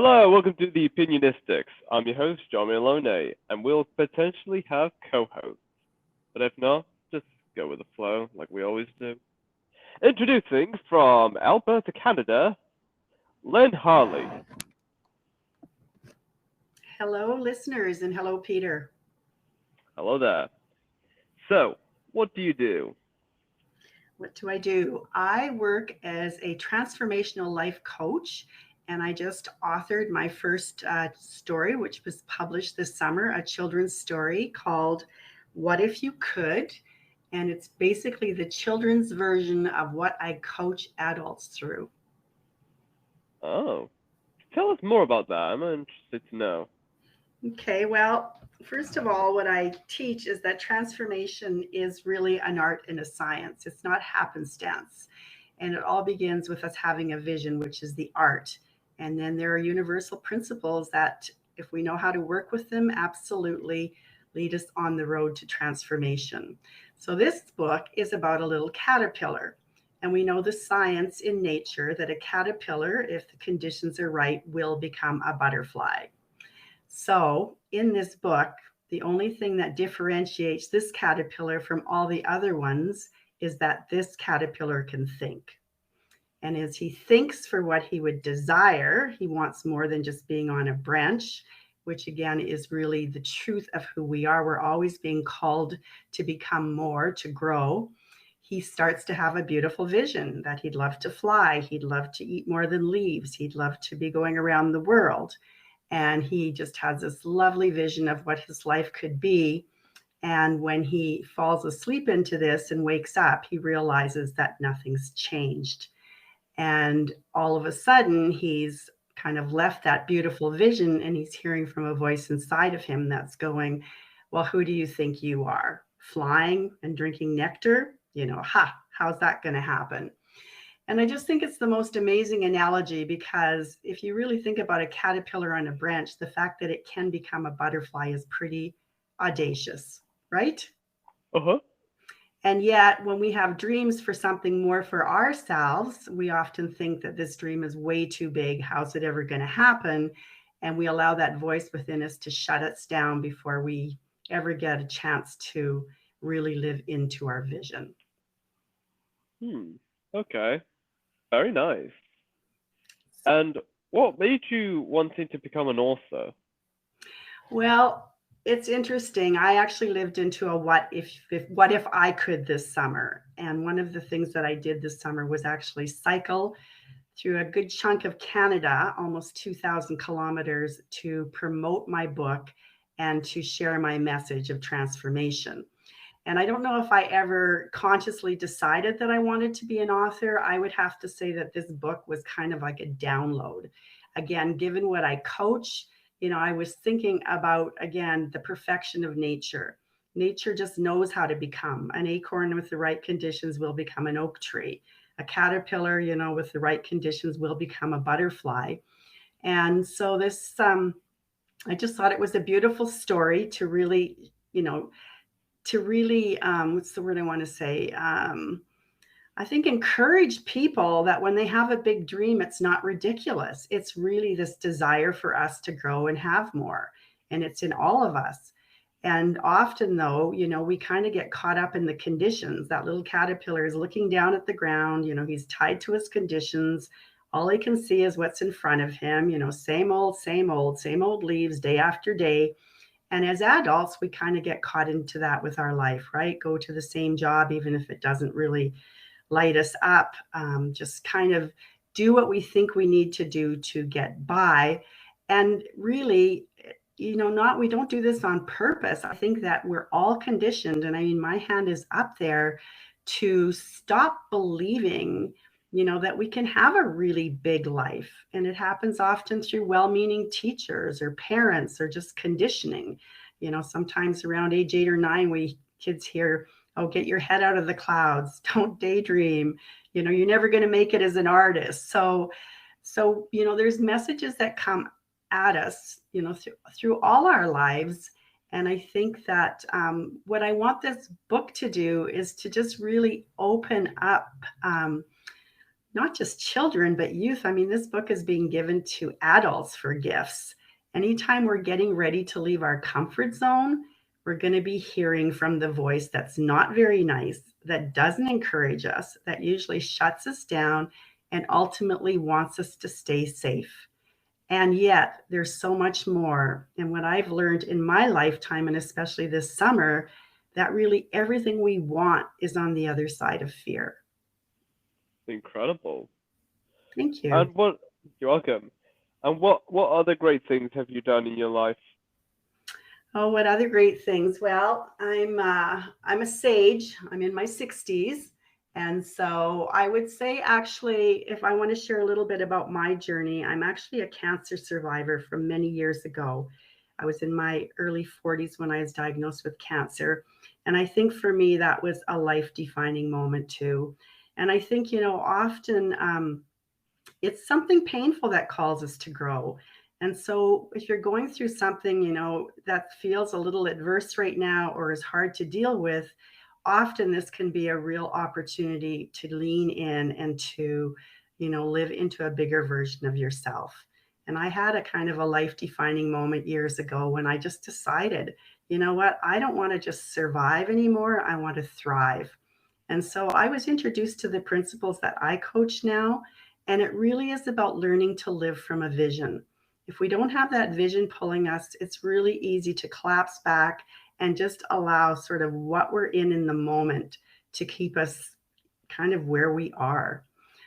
Hello, welcome to the Opinionistics. I'm your host, John Malone, and we'll potentially have co-hosts. But if not, just go with the flow, like we always do. Introducing from Alberta, Canada, Lynne Harley. Hello, listeners, and hello, Peter. Hello there. So, what do you do? What do I do? I work as a transformational life coach, and I just authored my first story, which was published this summer, a children's story called What If You Could? And it's basically the children's version of what I coach adults through. Oh, tell us more about that. I'm interested to know. Okay, well, first of all, what I teach is that transformation is really an art and a science. It's not happenstance. And it all begins with us having a vision, which is the art. And then there are universal principles that, if we know how to work with them, absolutely lead us on the road to transformation. So, this book is about a little caterpillar. And we know the science in nature that a caterpillar, if the conditions are right, will become a butterfly. So, in this book, the only thing that differentiates this caterpillar from all the other ones is that this caterpillar can think. And as he thinks for what he would desire, he wants more than just being on a branch, which again is really the truth of who we are. We're always being called to become more, to grow. He starts to have a beautiful vision that he'd love to fly, he'd love to eat more than leaves, he'd love to be going around the world. And he just has this lovely vision of what his life could be. And when he falls asleep into this and wakes up, he realizes that nothing's changed. And all of a sudden, he's kind of left that beautiful vision and he's hearing from a voice inside of him that's going, well, who do you think you are? Flying and drinking nectar? How's that going to happen? And I just think it's the most amazing analogy because if you really think about a caterpillar on a branch, the fact that it can become a butterfly is pretty audacious, right? Uh huh. And yet, when we have dreams for something more for ourselves, we often think that this dream is way too big. How's it ever going to happen? And we allow that voice within us to shut us down before we ever get a chance to really live into our vision. Hmm. Okay. Very nice. And what made you wanting to become an author? Well, it's interesting. I actually lived into a what if I could this summer. And one of the things that I did this summer was actually cycle through a good chunk of Canada, almost 2,000 kilometers, to promote my book and to share my message of transformation. And I don't know if I ever consciously decided that I wanted to be an author. I would have to say that this book was kind of like a download. Again, given what I coach, I was thinking about, again, the perfection of nature. Nature just knows how to become. An acorn with the right conditions will become an oak tree. A caterpillar, with the right conditions will become a butterfly. And so I just thought it was a beautiful story to really, what's the word I want to say? I think encourage people that when they have a big dream, it's not ridiculous. It's really this desire for us to grow and have more. And it's in all of us. And often, though, we kind of get caught up in the conditions. That little caterpillar is looking down at the ground, he's tied to his conditions. All he can see is what's in front of him, same old leaves day after day. And as adults, we kind of get caught into that with our life, right? Go to the same job, even if it doesn't really light us up. Just kind of do what we think we need to do to get by. And really, not we don't do this on purpose. I think that we're all conditioned. And I mean, my hand is up there to stop believing that we can have a really big life. And it happens often through well meaning teachers or parents or just conditioning. Sometimes around age 8 or 9, we kids hear, oh, get your head out of the clouds, don't daydream. You're never going to make it as an artist. So, there's messages that come at us, through all our lives. And I think that what I want this book to do is to just really open up not just children, but youth. I mean, this book is being given to adults for gifts. Anytime we're getting ready to leave our comfort zone, we're going to be hearing from the voice that's not very nice, that doesn't encourage us, that usually shuts us down and ultimately wants us to stay safe. And yet, there's so much more. And what I've learned in my lifetime, and especially this summer, that really everything we want is on the other side of fear. Incredible. Thank you. And what you're welcome. And what other great things have you done in your life? Oh, what other great things? Well, I'm a sage. I'm in my 60s, and so I would say actually, if I want to share a little bit about my journey, I'm actually a cancer survivor from many years ago. I was in my early 40s when I was diagnosed with cancer, and I think for me that was a life-defining moment too. And I think often it's something painful that calls us to grow. And so if you're going through something, that feels a little adverse right now or is hard to deal with, often this can be a real opportunity to lean in and to, live into a bigger version of yourself. And I had a kind of a life defining moment years ago when I just decided, you know what, I don't want to just survive anymore. I want to thrive. And so I was introduced to the principles that I coach now. And it really is about learning to live from a vision. If we don't have that vision pulling us, it's really easy to collapse back and just allow sort of what we're in the moment to keep us kind of where we are.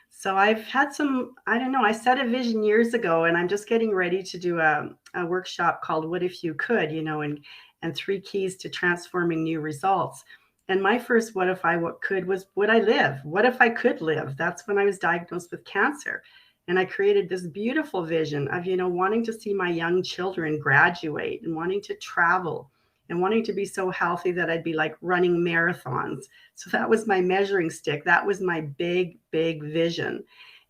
So I've had some, I don't know, I set a vision years ago and I'm just getting ready to do a workshop called What If You Could, and 3 keys to transforming new results. And my first what if I what could was, would I live? What if I could live? That's when I was diagnosed with cancer. And I created this beautiful vision of, wanting to see my young children graduate and wanting to travel and wanting to be so healthy that I'd be like running marathons. So that was my measuring stick. That was my big, big vision.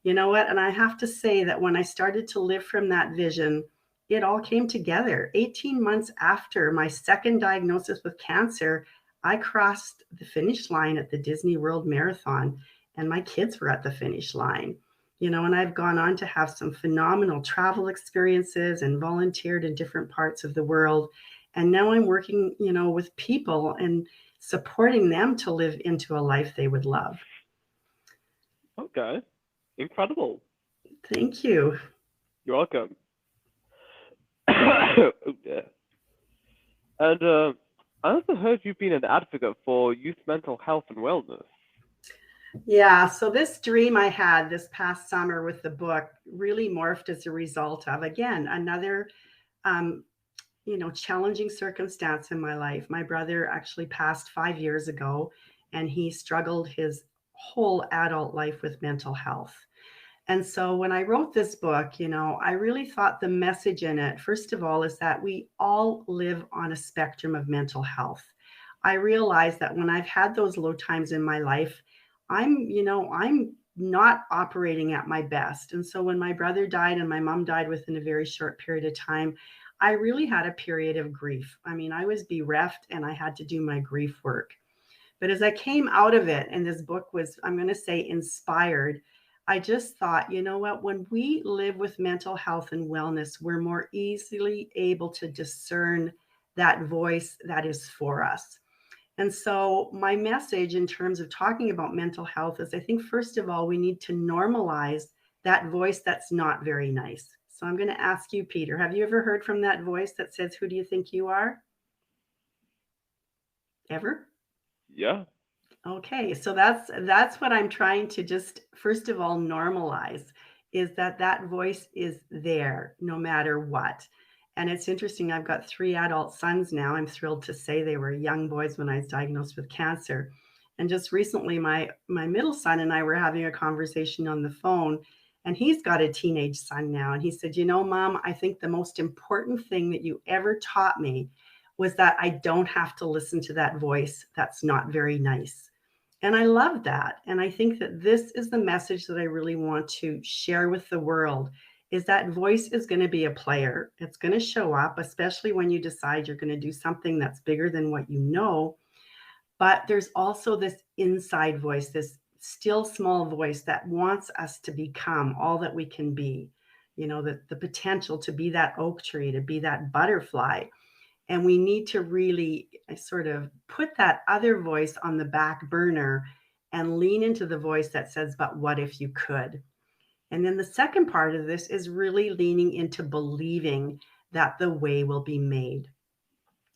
You know what? And I have to say that when I started to live from that vision, it all came together. 18 months after my second diagnosis with cancer, I crossed the finish line at the Disney World Marathon, and my kids were at the finish line. And I've gone on to have some phenomenal travel experiences and volunteered in different parts of the world. And now I'm working, with people and supporting them to live into a life they would love. Okay. Incredible. Thank you. You're welcome. Oh, yeah. And I also heard you've been an advocate for youth mental health and wellness. Yeah, so this dream I had this past summer with the book really morphed as a result of, again, another um, challenging circumstance in my life. My brother actually passed 5 years ago, and he struggled his whole adult life with mental health. And so when I wrote this book, I really thought the message in it, first of all, is that we all live on a spectrum of mental health. I realized that when I've had those low times in my life, I'm not operating at my best. And so when my brother died and my mom died within a very short period of time, I really had a period of grief. I mean, I was bereft and I had to do my grief work. But as I came out of it, and this book was, I'm going to say, inspired, I just thought, you know what? When we live with mental health and wellness, we're more easily able to discern that voice that is for us. And so, my message in terms of talking about mental health is I think, first of all, we need to normalize that voice that's not very nice. So, I'm going to ask you, Peter, have you ever heard from that voice that says, "Who do you think you are?" Ever? Yeah. Okay, so that's what I'm trying to just first of all normalize, is that that voice is there no matter what. And it's interesting, I've got 3 adult sons now. I'm thrilled to say they were young boys when I was diagnosed with cancer. And just recently my middle son and I were having a conversation on the phone, and he's got a teenage son now, and he said, Mom, I think the most important thing that you ever taught me was that I don't have to listen to that voice that's not very nice. And I love that. And I think that this is the message that I really want to share with the world, is that voice is going to be a player. It's going to show up, especially when you decide you're going to do something that's bigger than what you know. But there's also this inside voice, this still small voice that wants us to become all that we can be. The potential to be that oak tree, to be that butterfly. And we need to really sort of put that other voice on the back burner and lean into the voice that says, but what if you could? And then the second part of this is really leaning into believing that the way will be made.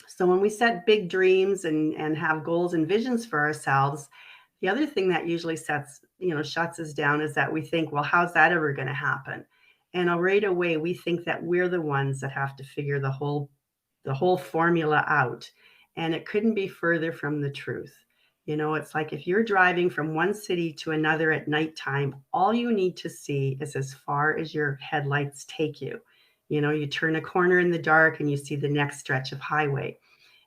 So when we set big dreams and have goals and visions for ourselves, the other thing that usually shuts us down is that we think, well, how's that ever going to happen? And right away, we think that we're the ones that have to figure the whole formula out. And it couldn't be further from the truth. It's like if you're driving from one city to another at nighttime, all you need to see is as far as your headlights take you. You turn a corner in the dark and you see the next stretch of highway.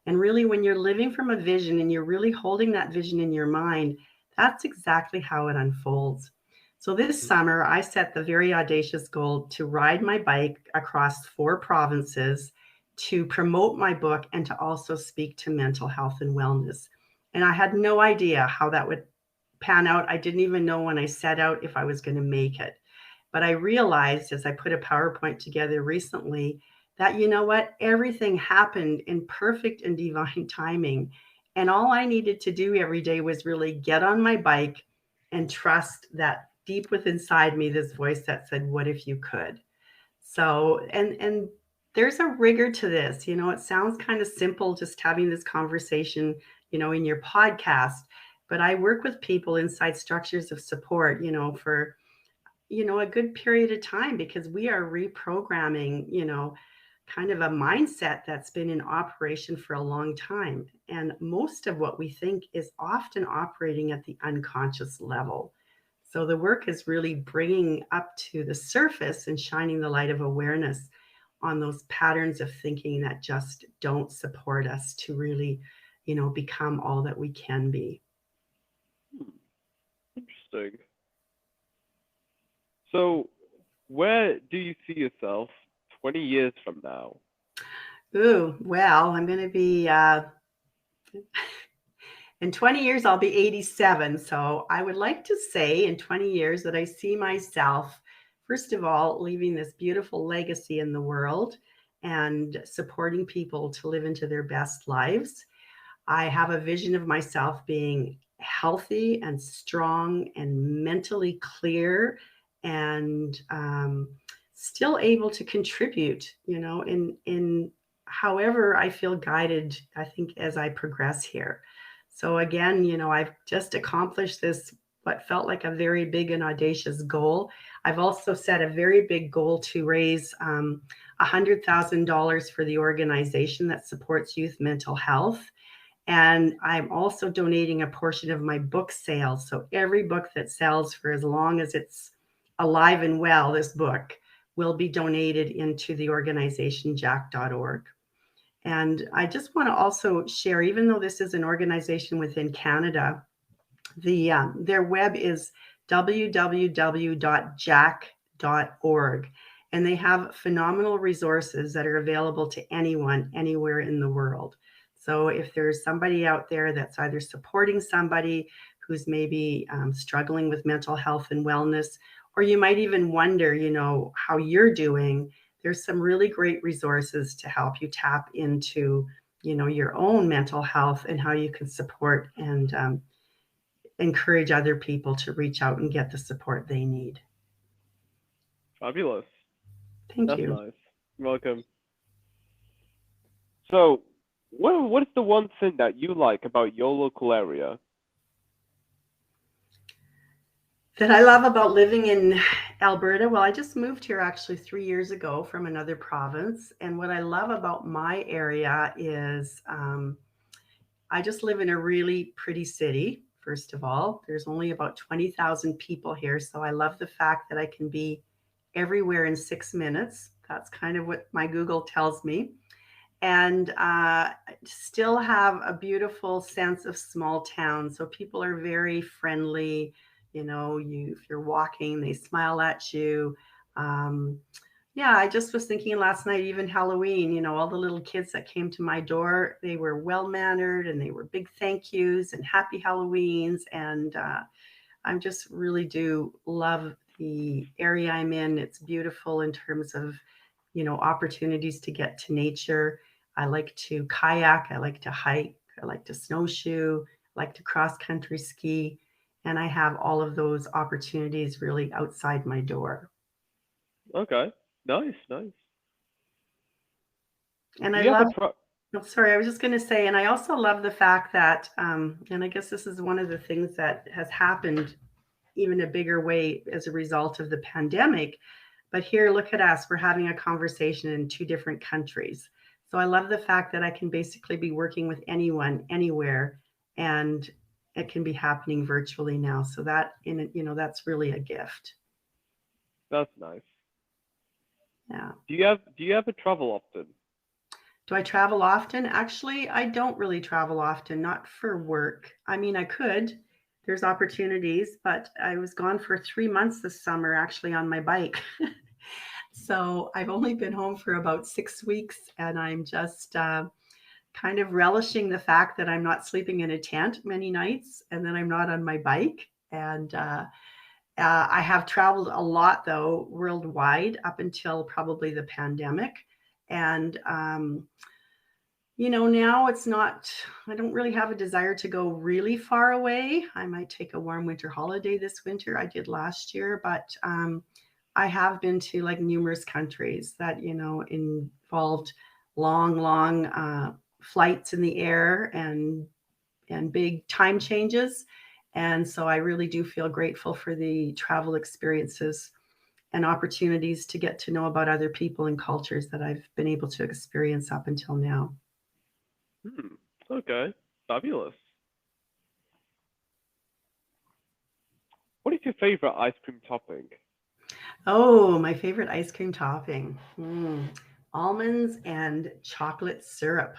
And really, when you're living from a vision and you're really holding that vision in your mind, that's exactly how it unfolds. So this summer, I set the very audacious goal to ride my bike across 4 provinces to promote my book and to also speak to mental health and wellness. And I had no idea how that would pan out. I didn't even know when I set out if I was going to make it. But I realized as I put a PowerPoint together recently that, you know what, everything happened in perfect and divine timing. And all I needed to do every day was really get on my bike and trust that deep within inside me, this voice that said, what if you could? So, and there's a rigor to this. It sounds kind of simple just having this conversation, in your podcast, but I work with people inside structures of support, for a good period of time because we are reprogramming, kind of a mindset that's been in operation for a long time. And most of what we think is often operating at the unconscious level. So the work is really bringing up to the surface and shining the light of awareness on those patterns of thinking that just don't support us to really, become all that we can be. Interesting. So, where do you see yourself 20 years from now? Ooh, well, I'm going to be in 20 years, I'll be 87. So I would like to say in 20 years that I see myself, first of all, leaving this beautiful legacy in the world and supporting people to live into their best lives. I have a vision of myself being healthy and strong and mentally clear and still able to contribute, in however I feel guided, I think, as I progress here. So again, I've just accomplished this, what felt like a very big and audacious goal. I've also set a very big goal to raise $100,000 for the organization that supports youth mental health. And I'm also donating a portion of my book sales. So every book that sells for as long as it's alive and well, this book will be donated into the organization jack.org. And I just want to also share, even though this is an organization within Canada, their web is www.jack.org. And they have phenomenal resources that are available to anyone, anywhere in the world. So if there's somebody out there that's either supporting somebody who's maybe struggling with mental health and wellness, or you might even wonder, how you're doing, there's some really great resources to help you tap into, your own mental health and how you can support and encourage other people to reach out and get the support they need. Fabulous. Thank That's you. nice. You're welcome. So, what is the one thing that you like about your local area? That I love about living in Alberta, well, I just moved here actually 3 years ago from another province. And what I love about my area is I just live in a really pretty city. First of all, there's only about 20,000 people here. So I love the fact that I can be everywhere in 6 minutes. That's kind of what my Google tells me. And still have a beautiful sense of small town. So people are very friendly. If you're walking, they smile at you. Um, yeah, I just was thinking last night, even Halloween, all the little kids that came to my door, they were well mannered and they were big thank yous and happy Halloweens. And I just really do love the area I'm in. It's beautiful in terms of, opportunities to get to nature. I like to kayak, I like to hike, I like to snowshoe, I like to cross country ski, and I have all of those opportunities really outside my door. Okay. Nice, nice. And Do I you have a love pro? Oh, sorry, I was just going to say, and I also love the fact that, and I guess this is one of the things that has happened even a bigger way as a result of the pandemic. But here, look at us, we're having a conversation in two different countries. So I love the fact that I can basically be working with anyone, anywhere, and it can be happening virtually now. So that's really a gift. That's nice. Yeah. Do you ever travel often? Do I travel often? Actually, I don't really travel often, not for work. I mean, I could. There's opportunities, but I was gone for 3 months this summer actually on my bike. So I've only been home for about 6 weeks, and I'm just kind of relishing the fact that I'm not sleeping in a tent many nights and then I'm not on my bike. And I have traveled a lot, though, worldwide up until probably the pandemic. And now it's not, I don't really have a desire to go really far away. I might take a warm winter holiday this winter. I did last year, but I have been to like numerous countries that, involved long flights in the air and big time changes. And so I really do feel grateful for the travel experiences and opportunities to get to know about other people and cultures that I've been able to experience up until now. Hmm. Okay. Fabulous. What is your favorite ice cream topping? Oh, my favorite ice cream topping. Almonds and chocolate syrup.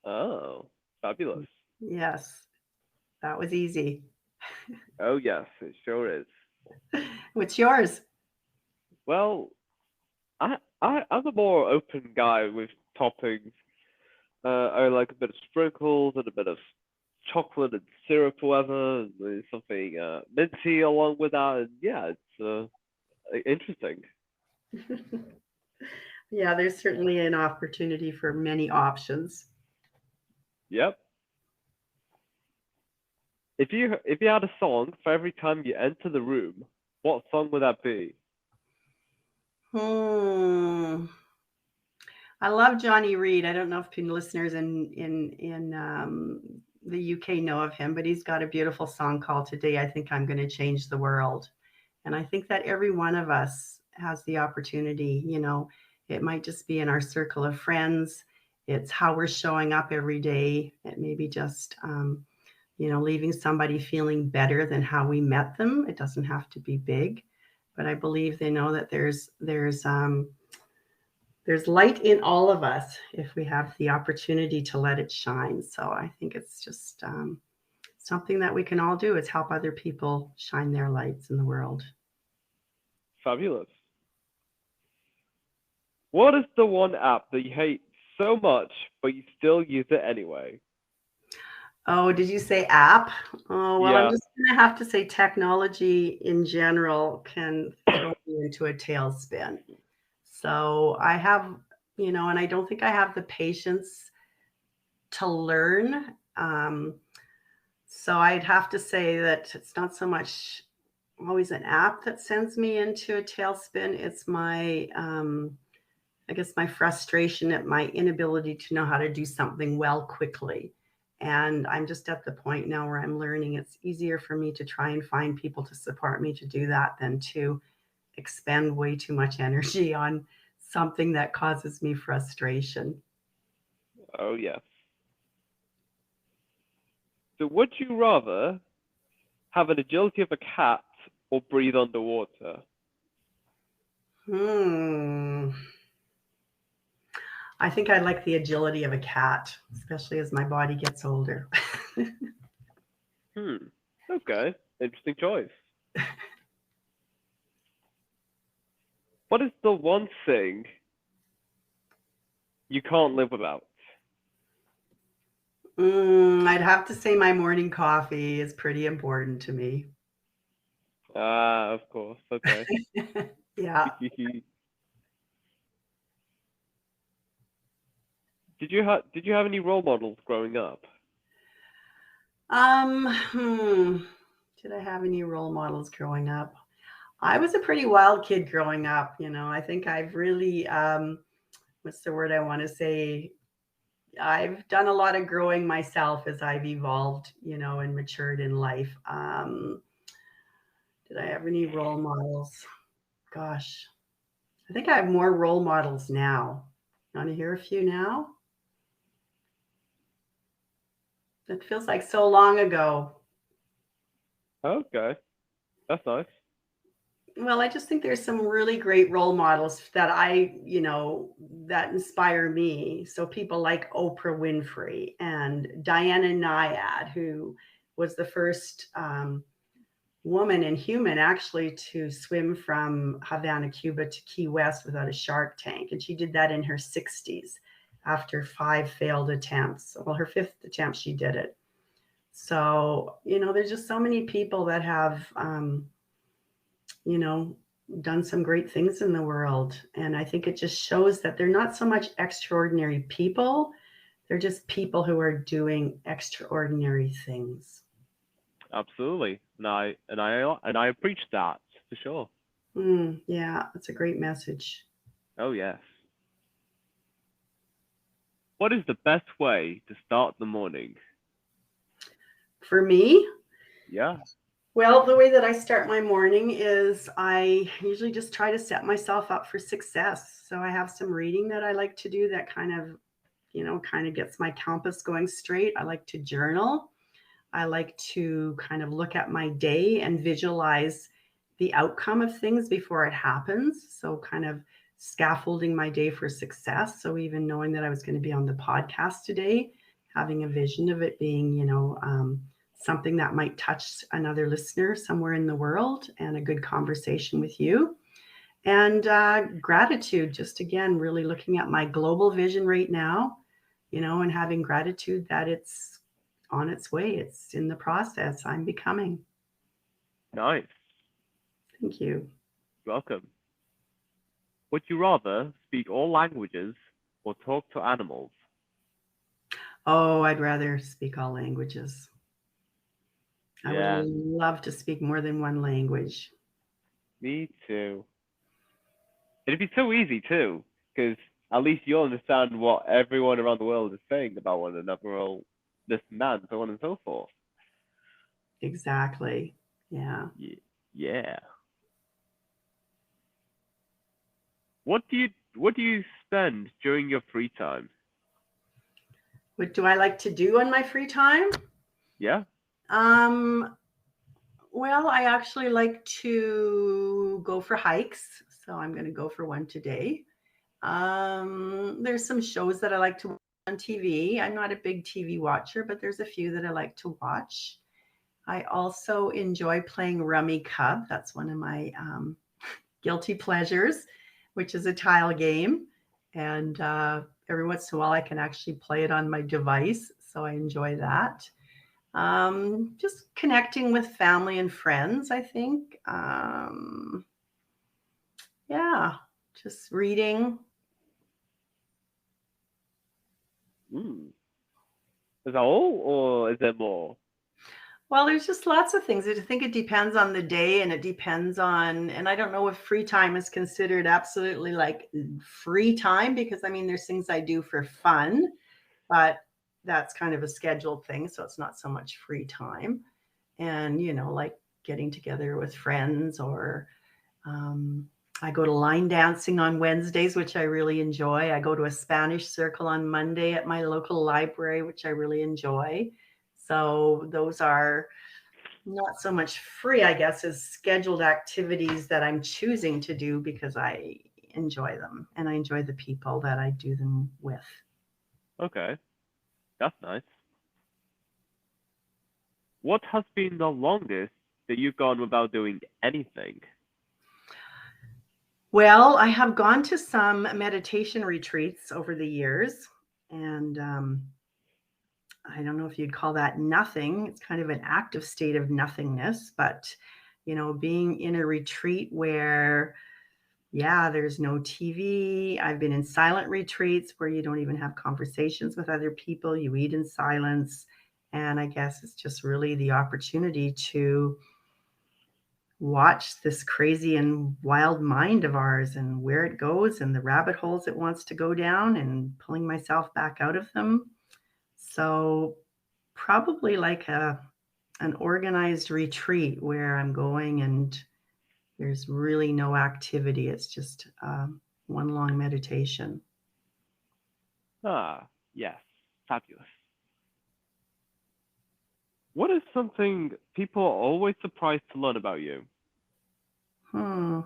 Oh, fabulous. Yes, that was easy. Oh yes, it sure is. What's yours? Well, I'm a more open guy with toppings. I like a bit of sprinkles and a bit of chocolate and syrup, or whatever, and there's something minty along with that. And yeah, it's interesting. Yeah, there's certainly an opportunity for many options. Yep. If you had a song for every time you enter the room, what song would that be? Hmm. I love Johnny Reed. I don't know if listeners in the UK know of him, but he's got a beautiful song called "Today I Think I'm Going to Change the World." And I think that every one of us has the opportunity. It might just be in our circle of friends. It's how we're showing up every day. It may be just leaving somebody feeling better than how we met them. It doesn't have to be big, but I believe they know that there's light in all of us if we have the opportunity to let it shine. So I think it's just something that we can all do is help other people shine their lights in the world. Fabulous. What is the one app that you hate so much, but you still use it anyway? Oh, did you say app? Oh, well, I'm Yeah. just going to have to say technology in general can throw me into a tailspin. So I have, and I don't think I have the patience to learn. So I'd have to say that it's not so much always an app that sends me into a tailspin. It's I guess, my frustration at my inability to know how to do something well quickly. And I'm just at the point now where I'm learning it's easier for me to try and find people to support me to do that than to expend way too much energy on something that causes me frustration. Oh yes. So would you rather have an agility of a cat or breathe underwater? Hmm. I think I like the agility of a cat, especially as my body gets older. Hmm. Okay. Interesting choice. What is the one thing you can't live without? I'd have to say my morning coffee is pretty important to me. Ah, of course. Okay. Yeah. Did you have any role models growing up? Um, hmm. Did I have any role models growing up? I was a pretty wild kid growing up. I think I've really, what's the word I want to say? I've done a lot of growing myself as I've evolved, and matured in life. Did I have any role models? Gosh, I think I have more role models now. You want to hear a few now? It feels like so long ago. Okay, that's nice. Well, I just think there's some really great role models that that inspire me. So people like Oprah Winfrey and Diana Nyad, who was the first woman and human actually to swim from Havana, Cuba to Key West without a shark tank. And she did that in her 60s after five failed attempts. Well, her fifth attempt, she did it. So, there's just so many people that have, you know, done some great things in the world. And I think it just shows that they're not so much extraordinary people, they're just people who are doing extraordinary things. Absolutely, and I preach that for sure. Yeah, that's a great message. Oh yes. What is the best way to start the morning? For me, Yeah. well, the way that I start my morning is I usually just try to set myself up for success. So I have some reading that I like to do that kind of gets my compass going straight. I like to journal. I like to kind of look at my day and visualize the outcome of things before it happens. So, kind of scaffolding my day for success. So, even knowing that I was going to be on the podcast today, having a vision of it being, something that might touch another listener somewhere in the world and a good conversation with you. And gratitude, just again, really looking at my global vision right now, and having gratitude that it's on its way. It's in the process. I'm becoming. Nice. Thank you. Welcome. Would you rather speak all languages or talk to animals? Oh, I'd rather speak all languages. I would Yeah, love to speak more than one language. me too. It'd be so easy too, because at least you'll understand what everyone around the world is saying about one another, or this and that, and so on and so forth. Exactly. Yeah. Yeah. What do you spend during your free time? What do I like to do on my free time? Yeah. Um, well, I actually like to go for hikes. So I'm going to go for one today. There's some shows that I like to watch on TV. I'm not a big TV watcher, but there's a few that I like to watch. I also enjoy playing Rummy Cub. That's one of my guilty pleasures, which is a tile game. And every once in a while, I can actually play it on my device. So I enjoy that. Just connecting with family and friends, I think. Yeah, just reading. Mm. Is that all, or is there more? Well, there's just lots of things. I think it depends on the day and it depends on, and I don't know if free time is considered absolutely like free time because I mean, there's things I do for fun, but that's kind of a scheduled thing. So it's not so much free time. And, like getting together with friends or um, I go to line dancing on Wednesdays, which I really enjoy. I go to a Spanish circle on Monday at my local library, which I really enjoy. So those are not so much free, I guess, as scheduled activities that I'm choosing to do because I enjoy them and I enjoy the people that I do them with. Okay, that's nice. What has been the longest that you've gone without doing anything? Well, I have gone to some meditation retreats over the years, and I don't know if you'd call that nothing. It's kind of an active state of nothingness, but being in a retreat where, yeah, there's no TV. I've been in silent retreats where you don't even have conversations with other people. You eat in silence. And I guess it's just really the opportunity to watch this crazy and wild mind of ours and where it goes and the rabbit holes it wants to go down and pulling myself back out of them. So probably like an organized retreat where I'm going and there's really no activity. It's just one long meditation. Ah, yes, fabulous. What is something people are always surprised to learn about you? Hmm.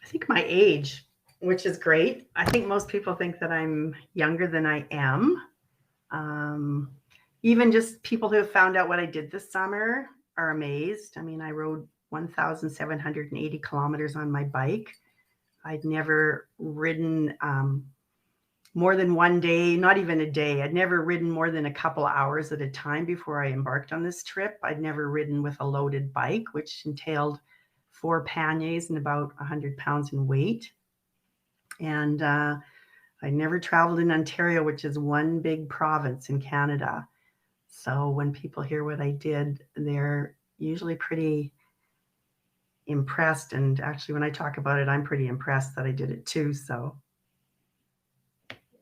I think my age, which is great. I think most people think that I'm younger than I am. Um, Even just people who have found out what I did this summer are amazed. I mean, I rode 1,780 kilometers on my bike. I'd never ridden more than one day, not even a day. I'd never ridden more than a couple hours at a time before I embarked on this trip. I'd never ridden with a loaded bike, which entailed 4 panniers and about 100 pounds in weight. And I never traveled in Ontario, which is one big province in Canada. So when people hear what I did, they're usually pretty impressed. And actually, when I talk about it, I'm pretty impressed that I did it too. So,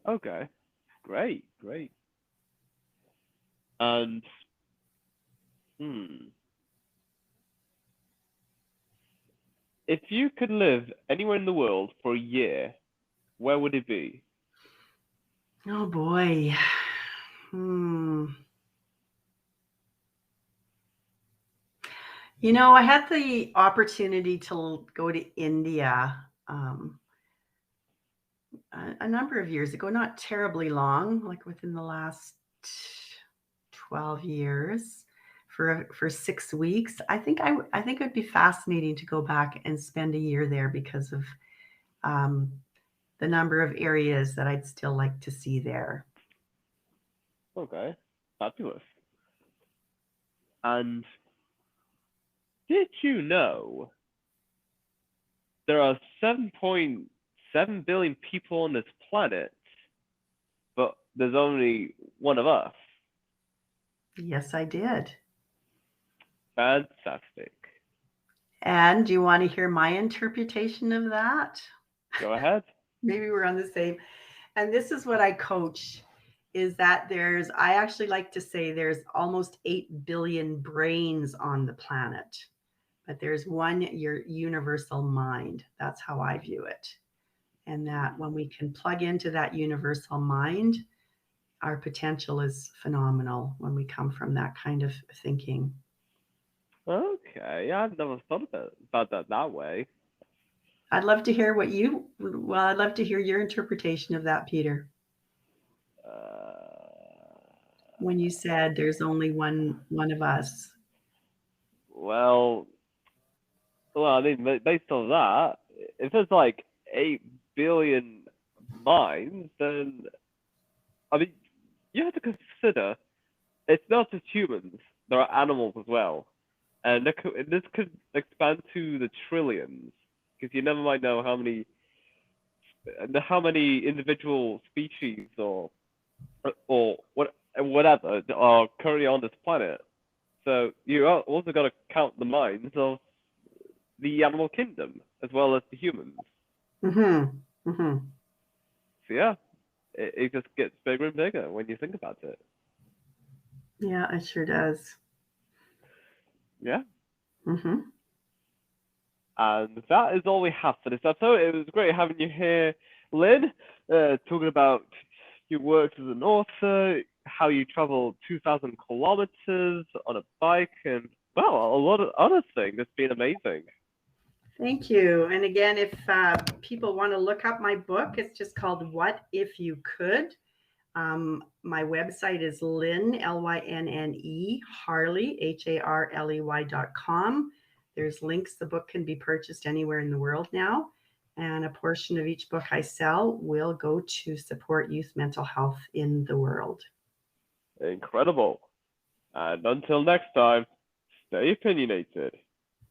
Okay, great, great. And hmm, if you could live anywhere in the world for a year, where would it be? oh boy. Hmm. I had the opportunity to go to India a number of years ago, not terribly long, like within the last 12 years for 6 weeks. I think it would be fascinating to go back and spend a year there because of um, the number of areas that I'd still like to see there. Okay, fabulous. And did you know there are 7.7 billion people on this planet, but there's only one of us? Yes, I did. Fantastic. And do you want to hear my interpretation of that? Go ahead. Maybe we're on the same. And this is what I coach is that I actually like to say there's almost 8 billion brains on the planet, but there's one, your universal mind. That's how I view it. And that when we can plug into that universal mind, our potential is phenomenal when we come from that kind of thinking. Okay, I've never thought about that way. I'd love to hear your interpretation of that, Peter, Uh, when you said there's only one of us. well, I mean, based on that, if there's like 8 billion minds, then I mean, you have to consider it's not just humans; there are animals as well, and this could expand to the trillions, because you never might know how many individual species or whatever are currently on this planet. So you also got to count the minds of the animal kingdom as well as the humans. Mm-hmm. Mm-hmm. So yeah, it just gets bigger and bigger when you think about it. Yeah, it sure does. Yeah. Mm-hmm. And that is all we have for this episode. It was great having you here, Lynn, talking about your work as an author, how you travel 2,000 kilometers on a bike, and well, a lot of other things. It's been amazing. Thank you. And again, if people want to look up my book, it's just called What If You Could. My website is Lynne, Lynne, Harley, HARLEY.com. There's links. The book can be purchased anywhere in the world now. And a portion of each book I sell will go to support youth mental health in the world. Incredible. And until next time, stay opinionated.